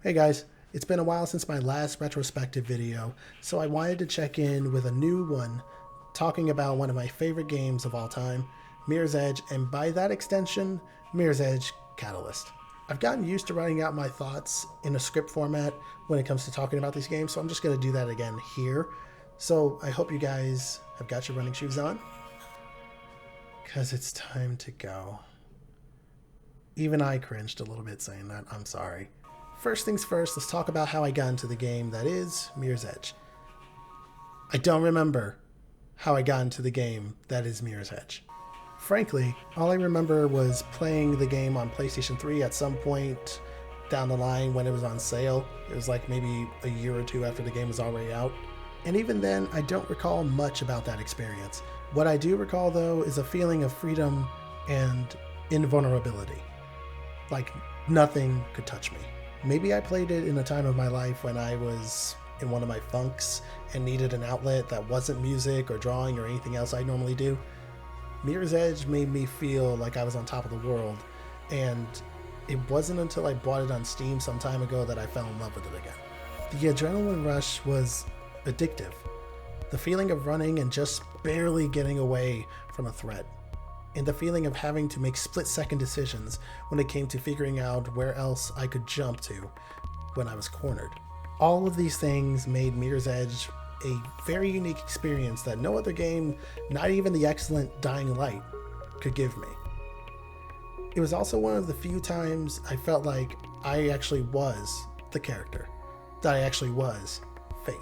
Hey guys, it's been a while since my last retrospective video, so I wanted to check in with a new one talking about one of my favorite games of all time, Mirror's Edge, and by that extension, Mirror's Edge Catalyst. I've gotten used to writing out my thoughts in a script format when it comes to talking about these games, so I'm just going to do that again here. So I hope you guys have got your running shoes on, because it's time to go. Even I cringed a little bit saying that, I'm sorry. First things first, let's talk about how I got into the game that is Mirror's Edge. I don't remember how I got into the game that is Mirror's Edge. Frankly, all I remember was playing the game on PlayStation 3 at some point down the line when it was on sale. It was like maybe a year or two after the game was already out. And even then, I don't recall much about that experience. What I do recall, though, is a feeling of freedom and invulnerability. Like nothing could touch me. Maybe I played it in a time of my life when I was in one of my funks and needed an outlet that wasn't music or drawing or anything else I normally do. Mirror's Edge made me feel like I was on top of the world, and it wasn't until I bought it on Steam some time ago that I fell in love with it again. The adrenaline rush was addictive. The feeling of running and just barely getting away from a threat, and the feeling of having to make split-second decisions when it came to figuring out where else I could jump to when I was cornered. All of these things made Mirror's Edge a very unique experience that no other game, not even the excellent Dying Light, could give me. It was also one of the few times I felt like I actually was the character, that I actually was Faith.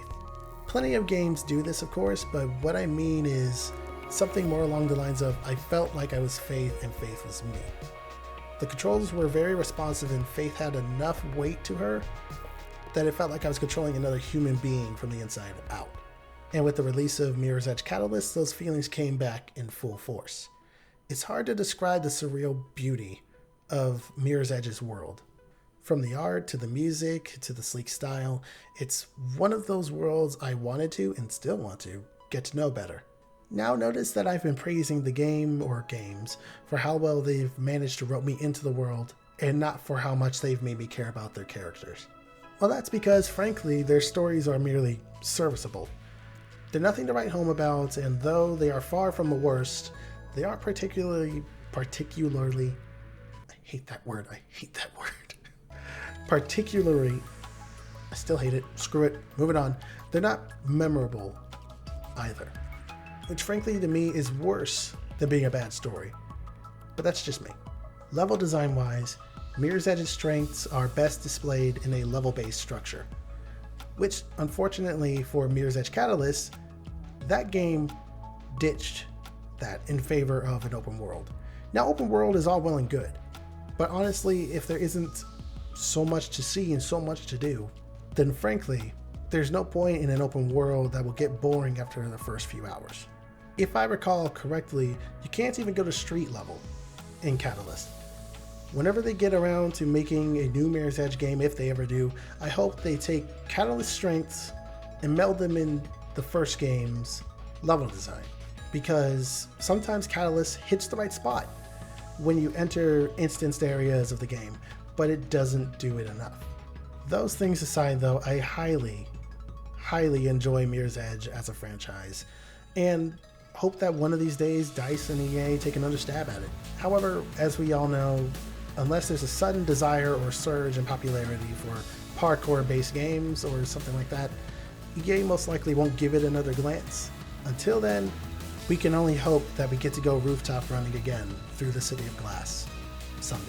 Plenty of games do this, of course, but what I mean is something more along the lines of I felt like I was Faith and Faith was me. The controls were very responsive and Faith had enough weight to her that it felt like I was controlling another human being from the inside out. And with the release of Mirror's Edge Catalyst, those feelings came back in full force. It's hard to describe the surreal beauty of Mirror's Edge's world. From the art to the music to the sleek style, it's one of those worlds I wanted to and still want to get to know better. Now notice that I've been praising the game or games for how well they've managed to rope me into the world and not for how much they've made me care about their characters. Well, that's because, frankly, their stories are merely serviceable. They're nothing to write home about, and though they are far from the worst, they aren't particularly, I hate that word, particularly, I still hate it, screw it, moving on. They're not memorable either, which frankly to me is worse than being a bad story. But that's just me. Level design wise, Mirror's Edge's strengths are best displayed in a level-based structure, which unfortunately for Mirror's Edge Catalyst, that game ditched that in favor of an open world. Now, open world is all well and good, but honestly, if there isn't so much to see and so much to do, then frankly, there's no point in an open world that will get boring after the first few hours. If I recall correctly, you can't even go to street level in Catalyst. Whenever they get around to making a new Mirror's Edge game, if they ever do, I hope they take Catalyst strengths and meld them in the first game's level design. Because sometimes Catalyst hits the right spot when you enter instanced areas of the game, but it doesn't do it enough. Those things aside though, I highly enjoy Mirror's Edge as a franchise, and hope that one of these days DICE and EA take another stab at it. However, as we all know, unless there's a sudden desire or surge in popularity for parkour-based games or something like that, EA most likely won't give it another glance. Until then, we can only hope that we get to go rooftop running again through the City of Glass someday.